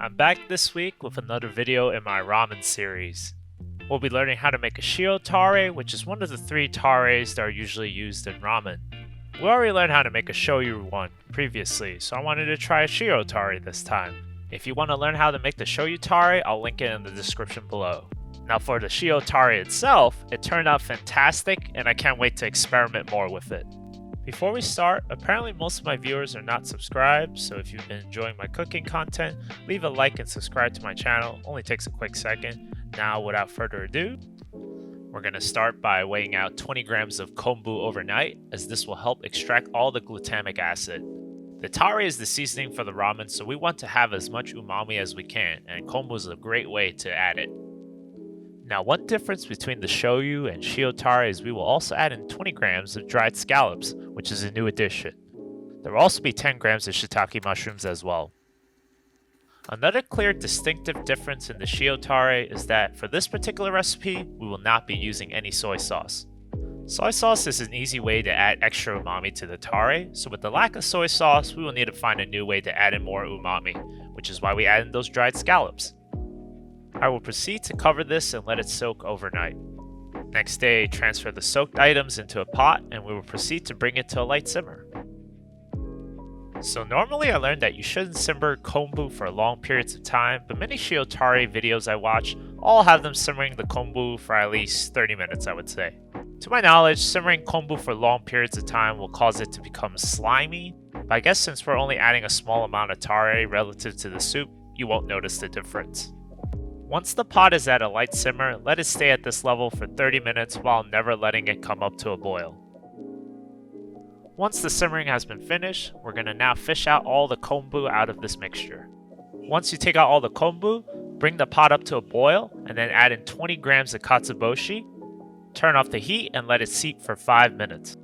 I'm back this week with another video in my ramen series. We'll be learning how to make a Shio Tare, which is one of the 3 tares that are usually used in ramen. We already learned how to make a shoyu one previously, so I wanted to try a Shio Tare this time. If you want to learn how to make the shoyu tare, I'll link it in the description below. Now for the Shio Tare itself, it turned out fantastic and I can't wait to experiment more with it. Before we start, apparently most of my viewers are not subscribed, so if you've been enjoying my cooking content, leave a like and subscribe to my channel. Only takes a quick second. Now without further ado, we're going to start by weighing out 20 grams of kombu overnight, as this will help extract all the glutamic acid. The tare is the seasoning for the ramen, so we want to have as much umami as we can, and kombu is a great way to add it. Now, one difference between the shoyu and Shio Tare is we will also add in 20 grams of dried scallops, which is a new addition. There will also be 10 grams of shitake mushrooms as well. Another clear distinctive difference in the Shio Tare is that for this particular recipe, we will not be using any soy sauce. Soy sauce is an easy way to add extra umami to the tare, so with the lack of soy sauce, we will need to find a new way to add in more umami, which is why we add in those dried scallops. I will proceed to cover this and let it soak overnight. Next day, transfer the soaked items into a pot and we will proceed to bring it to a light simmer. So normally I learned that you shouldn't simmer kombu for long periods of time, but many Shio Tare videos I watch all have them simmering the kombu for at least 30 minutes, I would say. To my knowledge, simmering kombu for long periods of time will cause it to become slimy, but I guess since we're only adding a small amount of tare relative to the soup, you won't notice the difference. Once the pot is at a light simmer, let it stay at this level for 30 minutes while never letting it come up to a boil. Once the simmering has been finished, we're going to now fish out all the kombu out of this mixture. Once you take out all the kombu, bring the pot up to a boil and then add in 20 grams of katsuboshi. Turn off the heat and let it seep for 5 minutes.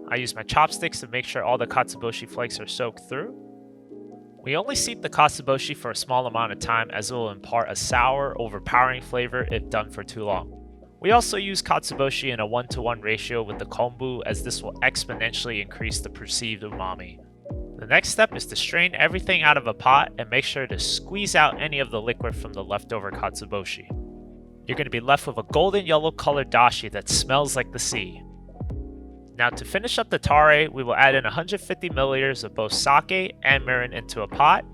I use my chopsticks to make sure all the katsuboshi flakes are soaked through. We only seep the katsuboshi for a small amount of time as it will impart a sour, overpowering flavor if done for too long. We also use katsuboshi in a 1-to-1 ratio with the kombu, as this will exponentially increase the perceived umami. The next step is to strain everything out of a pot and make sure to squeeze out any of the liquid from the leftover katsuboshi. You're going to be left with a golden yellow colored dashi that smells like the sea. Now to finish up the tare, we will add in 150 milliliters of both sake and mirin into a pot.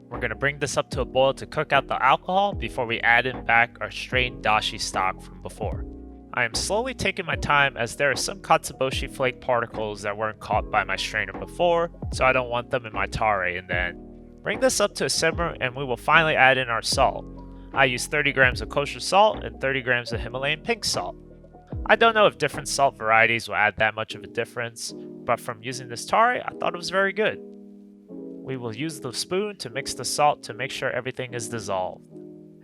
We're going to bring this up to a boil to cook out the alcohol before we add in back our strained dashi stock from before. I am slowly taking my time as there are some katsuboshi flake particles that weren't caught by my strainer before, so I don't want them in my tare in the end. Bring this up to a simmer and we will finally add in our salt. I use 30 grams of kosher salt and 30 grams of Himalayan pink salt. I don't know if different salt varieties will add that much of a difference, but from using this tare, I thought it was very good. We will use the spoon to mix the salt to make sure everything is dissolved.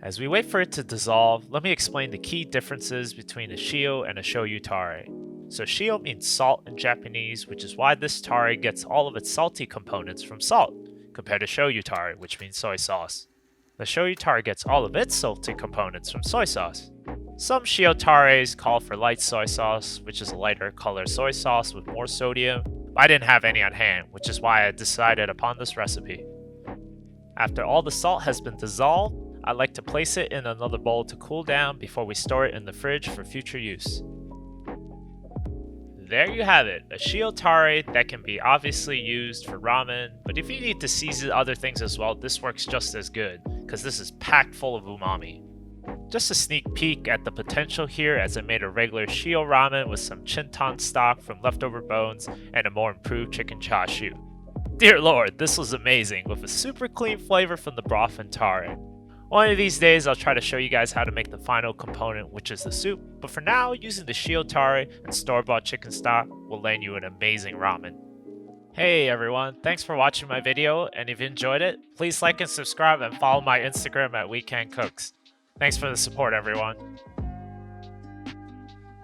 As we wait for it to dissolve, let me explain the key differences between a shio and a shoyu tare. So shio means salt in Japanese, which is why this tare gets all of its salty components from salt, compared to shoyu tare, which means soy sauce. The shoyu tare gets all of its salty components from soy sauce. Some Shio Tares call for light soy sauce, which is a lighter color soy sauce with more sodium. I didn't have any on hand, which is why I decided upon this recipe. After all the salt has been dissolved, I like to place it in another bowl to cool down before we store it in the fridge for future use. There you have it, a Shio Tare that can be obviously used for ramen, but if you need to season other things as well, this works just as good, because this is packed full of umami. Just a sneak peek at the potential here, as I made a regular Shio ramen with some chintan stock from leftover bones and a more improved chicken chashu. Dear lord, this was amazing, with a super clean flavor from the broth and tare. One of these days I'll try to show you guys how to make the final component, which is the soup, but for now, using the Shio Tare and store-bought chicken stock will land you an amazing ramen. Hey everyone, thanks for watching my video, and if you enjoyed it, please like and subscribe and follow my Instagram at Weekend Cooks. Thanks for the support, everyone.